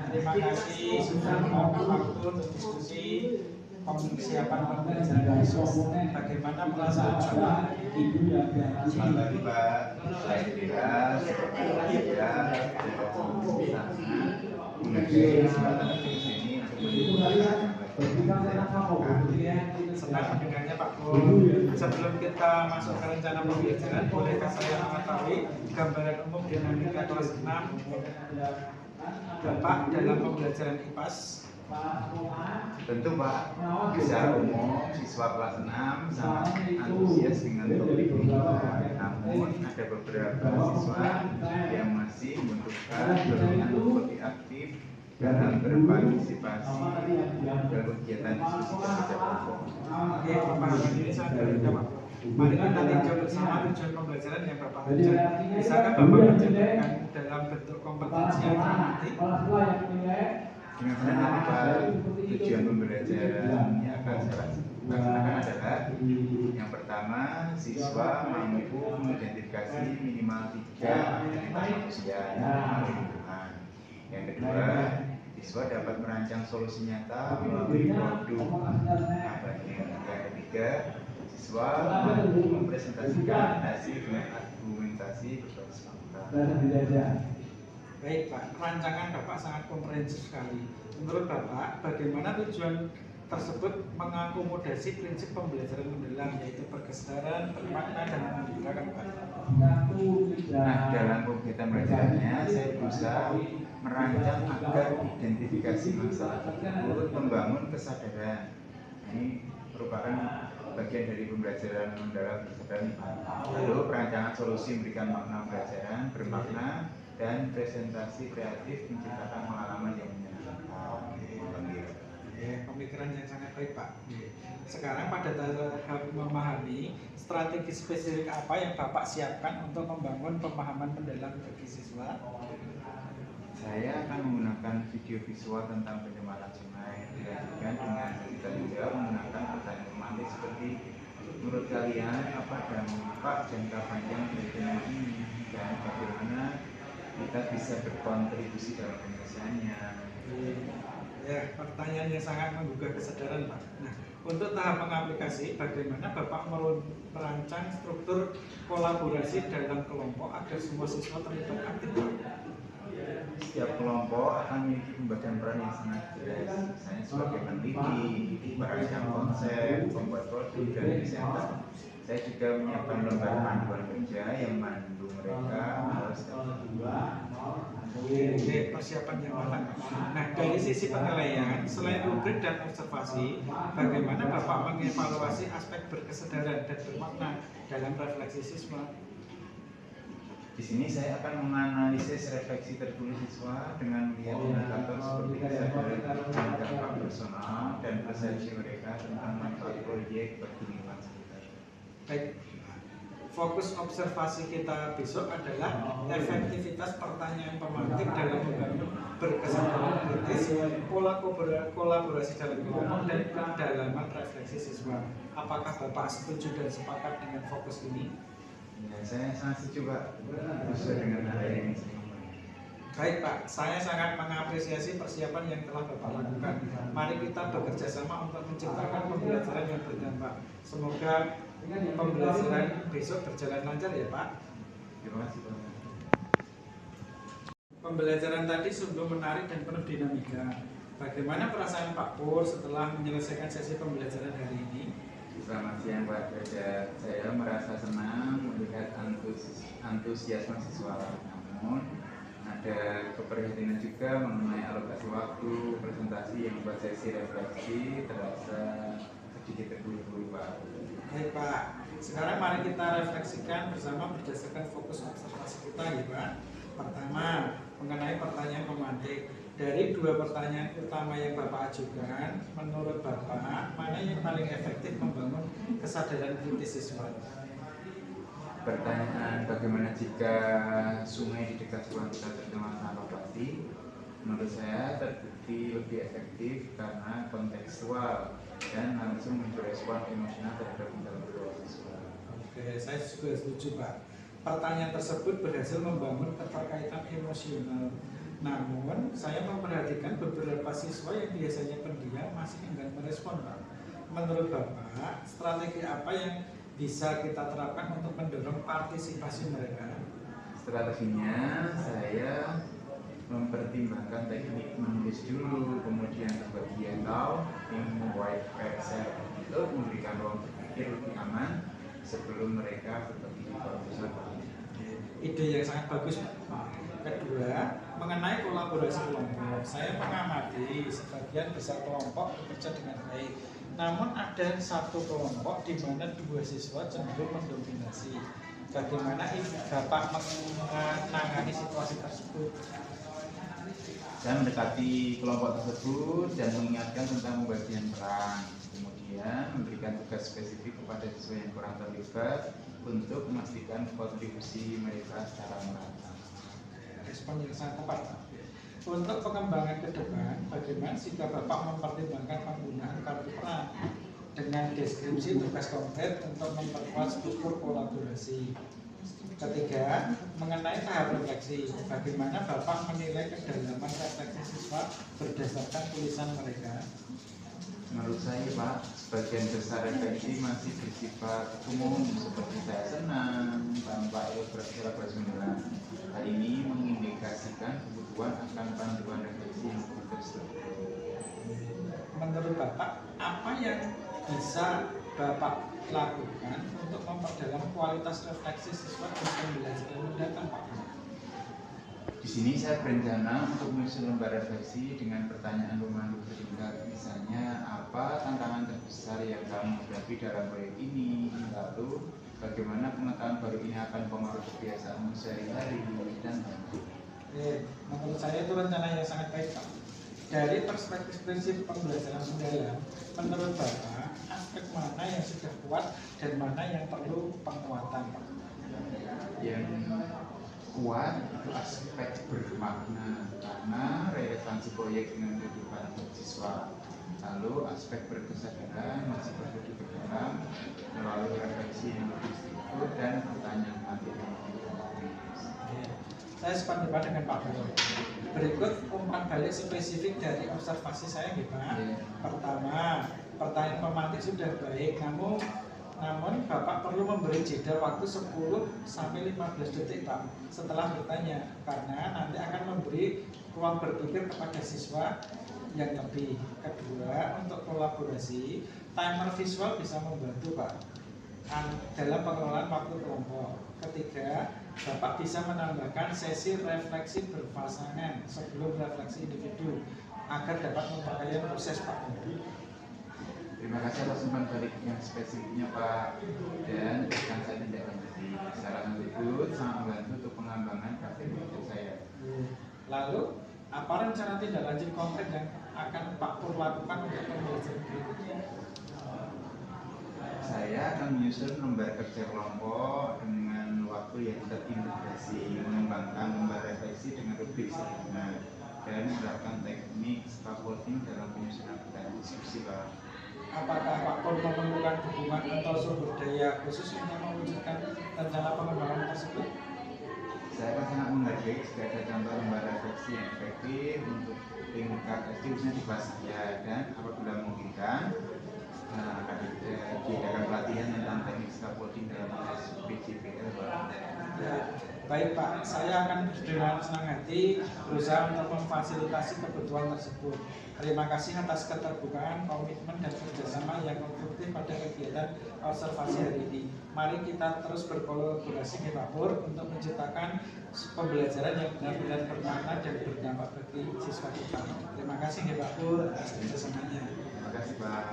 Terima kasih sudah meluangkan waktu untuk diskusi persiapan pembelajaran besok. Bagaimana perasaan Bapak hari ini? Selamat pagi Pak. Alhamdulillah, ya, menghargai kesempatan di sini Senang mendengarnya Pak Pur. Sebelum kita masuk ke rencana pembelajaran, bolehkah saya mengetahui gambaran umum dinamika kelas 6 Bapak dalam pembelajaran IPAS? Tentu Pak, secara umum siswa kelas 6 sangat antusias dengan topik ini. Namun ada beberapa siswa yang masih membutuhkan dorongan untuk lebih aktif dalam berpartisipasi dalam kegiatan diskusi kerja kelompok. Oke, Bapak, ini saya jawab. Mari kita tinjau bersama tujuan pembelajaran yang Bapak ajar. Bisakah Bapak menjelaskan dalam bentuk kompetensi yang tematik? Dengan senang hati Pak, tujuan pembelajaran yang akan saya laksanakan adalah yang pertama, siswa mampu mengidentifikasi minimal 3 aktivitas manusia melalui lingkungan. Yang kedua, siswa dapat merancang solusi nyata melalui produk kampanye. Yang ketiga, siswa mampu mempresentasikan hasil dengan argumentasi berbasis fakta. Baik Pak, rancangan Bapak sangat komprehensif sekali. Menurut Bapak, bagaimana tujuan tersebut mengakomodasi prinsip pembelajaran mendalam, yaitu berkesedaran, bermakna, dan menggembirakan Pak? Nah, dalam kegiatan belajarnya, saya berusaha merancang agar identifikasi masalah tersebut membangun kesadaran. Ini merupakan bagian dari pembelajaran mendalam kesadaran. Lalu perancangan solusi memberikan makna pembelajaran, bermakna, dan presentasi kreatif menciptakan pengalaman yang menyenangkan. Pemikiran yang sangat baik Pak. Sekarang pada tahap memahami strategi spesifik apa yang Bapak siapkan untuk membangun pemahaman mendalam bagi siswa? Saya akan menggunakan video visual tentang pencemaran sungai, dilanjutkan dengan kita juga menggunakan pertanyaan pemantik seperti menurut kalian apa dampak jangka panjang dari fenomena ini dan bagaimana kita bisa berkontribusi dalam penyelesaiannya. Ya, pertanyaan yang sangat menggugah kesadaran Pak. Nah, untuk tahap mengaplikasi, bagaimana Bapak merancang struktur kolaborasi dalam kelompok agar semua siswa terlibat aktif? Setiap kelompok akan memiliki pembagian peran yang sangat jelas. Saya sebagai peneliti, merancang konsep, membuat produk, dan presenter. Saya juga menyiapkan lembar panduan kerja yang memandu mereka harus persiapan yang matang. Nah, dari sisi penilaian, selain rubrik dan observasi, bagaimana Bapak mengevaluasi aspek berkesadaran dan bermakna dalam refleksi siswa? Di sini saya akan menganalisis refleksi tertulis siswa dengan melihat indikator seperti kesadaran tentang dampak personal dan persepsi mereka tentang manfaat proyek bagi lingkungan sekitar. Baik, fokus observasi kita besok adalah efektivitas pertanyaan pemantik dalam membangun berkesadaran kritis, pola kolaborasi dalam kelompok, dan kedalaman refleksi siswa. Apakah Bapak setuju dan sepakat dengan fokus ini? Ya, saya sangat setuju Pak, sesuai dengan hal ini. Baik Pak, saya sangat mengapresiasi persiapan yang telah Bapak lakukan. Mari kita bekerja sama untuk menciptakan pembelajaran yang berdampak. Semoga pembelajaran besok berjalan lancar ya Pak. Terima kasih Pak. Pembelajaran tadi sungguh menarik dan penuh dinamika. Bagaimana perasaan Pak Pur setelah menyelesaikan sesi pembelajaran hari ini? Selamat siang Pak Derajat. Saya merasa senang melihat antusiasme siswa. Namun ada keprihatinan juga mengenai alokasi waktu presentasi yang buat sesi refleksi terasa sedikit terburu-buru Pak. Baik Pak, sekarang mari kita refleksikan bersama berdasarkan fokus observasi kita ya Pak. Pertama, mengenai pertanyaan pemantik. Dari 2 pertanyaan utama yang Bapak ajukan, menurut Bapak, mana yang paling efektif membangun kesadaran kritis siswa? Pertanyaan bagaimana jika sungai di dekat sekolah kita tercemar sampah plastik? Menurut saya terbukti lebih efektif karena kontekstual dan langsung muncul respon emosional terhadap intelektual siswa. Oke, saya juga setuju Pak. Pertanyaan tersebut berhasil membangun keterkaitan emosional. Namun, saya memperhatikan siswa yang biasanya pendiam masih enggan merespon, Pak. Menurut Bapak, strategi apa yang bisa kita terapkan untuk mendorong partisipasi mereka? Strateginya saya mempertimbangkan teknik menulis dulu, kemudian terbagi atau white paper untuk memberikan ruang berpikir lebih aman sebelum mereka berbagi di proposal. Ide yang sangat bagus, Pak. Kedua, mengenai kolaborasi kelompok, saya mengamati sebagian besar kelompok bekerja dengan baik. Namun ada satu kelompok di mana dua siswa cenderung mendominasi. Bagaimana Bapak menangani situasi tersebut? Saya mendekati kelompok tersebut dan mengingatkan tentang pembagian peran, kemudian memberikan tugas spesifik kepada siswa yang kurang terlibat untuk memastikan kontribusi mereka secara merata. Respon yang sangat tepat, Pak. Untuk pengembangan ke depan, bagaimana jika Bapak mempertimbangkan penggunaan kartu peran dengan deskripsi tugas konkret untuk memperkuat struktur kolaborasi? Ketiga, mengenai tahap refleksi, bagaimana Bapak menilai kedalaman refleksi siswa berdasarkan tulisan mereka? Menurut saya, Pak, sebagian besar refleksi masih bersifat umum seperti saya senang tanpa elaborasi mendalam. Hal ini mengindikasikan kebutuhan akan panduan refleksi yang lebih terstruktur. Menurut Bapak, apa yang bisa Bapak lakukan untuk memperdalam kualitas refleksi siswa dan pembelajaran mendatang, Pak? Di sini saya berencana untuk menyusun lembar refleksi dengan pertanyaan pemandu bertingkat, misalnya apa tantangan terbesar yang kamu hadapi dalam proyek ini, lalu bagaimana pengetahuan baru ini akan mempengaruhi kebiasaanmu sehari-hari, dan Menurut saya itu rencana yang sangat baik, Pak. Dari perspektif prinsip pembelajaran mendalam, menurut Bapak, aspek mana yang sudah kuat dan mana yang perlu penguatan, Pak? yang kuat itu aspek bermakna karena relevansi proyek dengan kehidupan siswa. Lalu aspek berkesadaran masih perlu diperdalam melalui refleksi yang lebih struktur dan pertanyaan materi. Saya sependapat dengan Pak Guru. Berikut umpan balik spesifik dari observasi saya, Pak. Pertama, pertanyaan pemantik sudah baik, namun Bapak perlu memberi jeda waktu 10-15 detik, Pak, setelah bertanya, karena nanti akan memberi ruang berpikir kepada siswa yang lebih. Kedua, untuk kolaborasi, timer visual bisa membantu, Pak, dalam pengelolaan waktu kelompok. Ketiga, Bapak bisa menambahkan sesi refleksi berpasangan sebelum refleksi individu agar dapat memperkaya proses, Pak. Terima kasih atas umpan balik yang spesifiknya, Pak, dan akan saya tindak lanjuti. Saran tersebut sangat membantu untuk pengembangan praktik belajar saya. Lalu, apa rencana tindak lanjut konkret yang akan Pak Pur lakukan untuk pembelajaran berikutnya? Saya akan menyusun lembar kerja kelompok dengan waktu yang terintegrasi, mengembangkan lembar refleksi dengan rubrik sederhana, dan menerapkan teknik scaffolding dalam penyusunan pertanyaan diskusi, Pak. Apakah Pak Pur memerlukan dukungan atau sumber daya khusus untuk mewujudkan rencana pengembangan tersebut? Saya akan sangat menghargai jika ada contoh lembar refleksi yang efektif untuk tingkat SD khususnya di kelas saya, dan apabila memungkinkan akan diadakan pelatihan tentang teknik scaffolding dalam proses PJPL. Baik, Pak, saya akan dengan senang hati berusaha untuk memfasilitasi kebutuhan tersebut. Terima kasih atas keterbukaan, komitmen, dan kerjasama yang konstruktif pada kegiatan observasi hari ini. Mari kita terus berkolaborasi di Pak Pur untuk menciptakan pembelajaran yang benar-benar bermakna dan berdampak bagi siswa kita. Terima kasih Pak Pur atas kerjasamanya. Terima kasih, Pak.